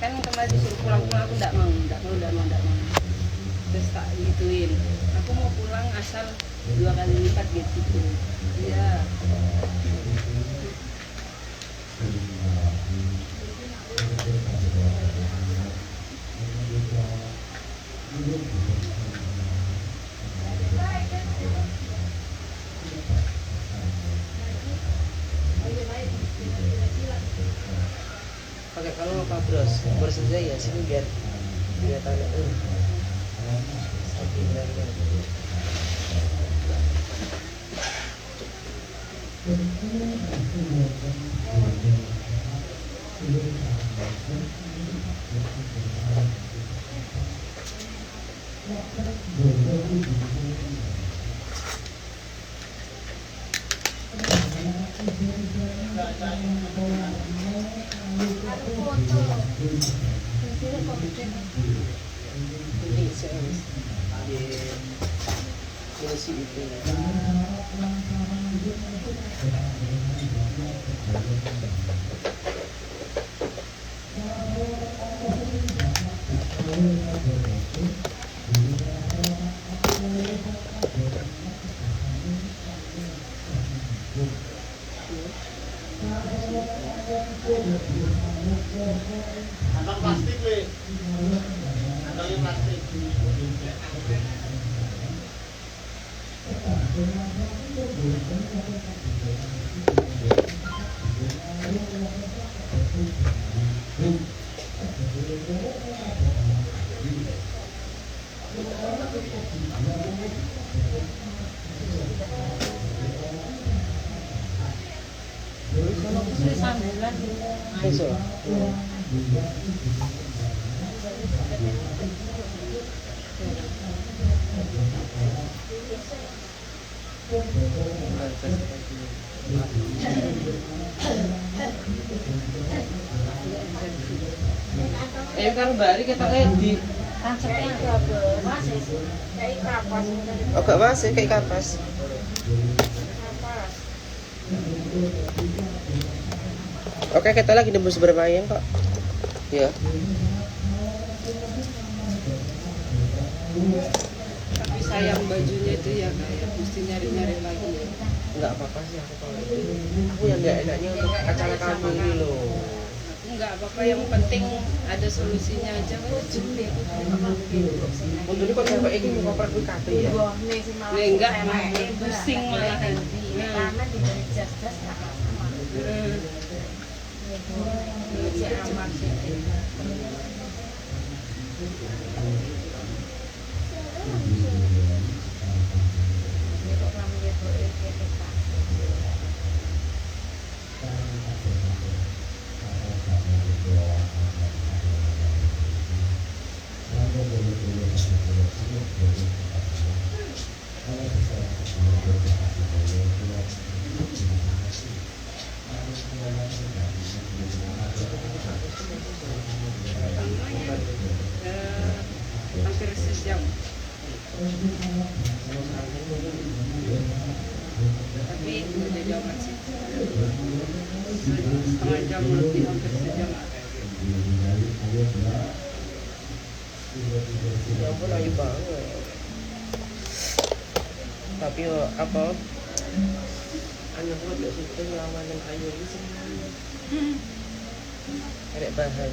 Kan kemarin disuruh pulang-pulang, aku enggak mau. Terus tak gituin, aku mau pulang asal 2 kali lipat gitu. Iya. Pakai kalau apa bros aja ya sini biar kelihatan saking benar. Ini si itu. Kantong plastik le. Kantongnya plastik. Eso. Karo bari ketok di Oh, gak was kayak kapas. Oke, kita lagi nembus bermain kok. Ya. tapi sayang bajunya itu ya kayak mesti nyari-nyari lagi ya. Enggak apa-apa sih aku kalau itu. Aku yang enggak enaknya untuk acara kamu ini loh. Aku nggak apa-apa, yang penting ada solusinya aja kan. Untuk ini kok sampai ini mau koper kuwi kabeh ya. Ya enggak, pusing malah kan. Hampir sejam. Tapi udah jauh sih. Setengah jam lebih, hampir sejam. Ya ampun ayu banget. Tapi apa? Anak gua gak suka lawan yang ayu ini sih. Ada bahan.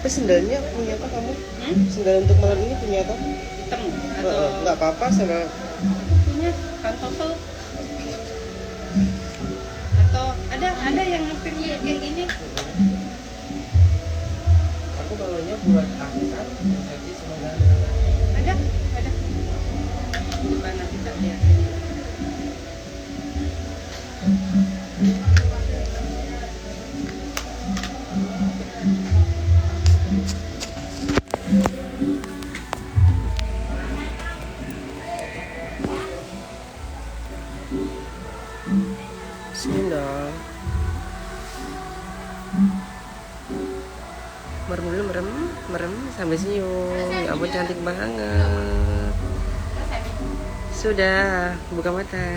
Tapi sendalnya punya apa kamu? Hmm? Sendal untuk malam ini punya apa? Hitam atau Nggak apa-apa sendal. punya pantofel atau ada yang hampir kayak gini. Aku maunya buat angkat kaki sama dada. Ada coba nanti tak lihat. Senyum dong. Merem dulu, merem sambil senyum. Ya ampun cantik banget. Sudah, buka mata.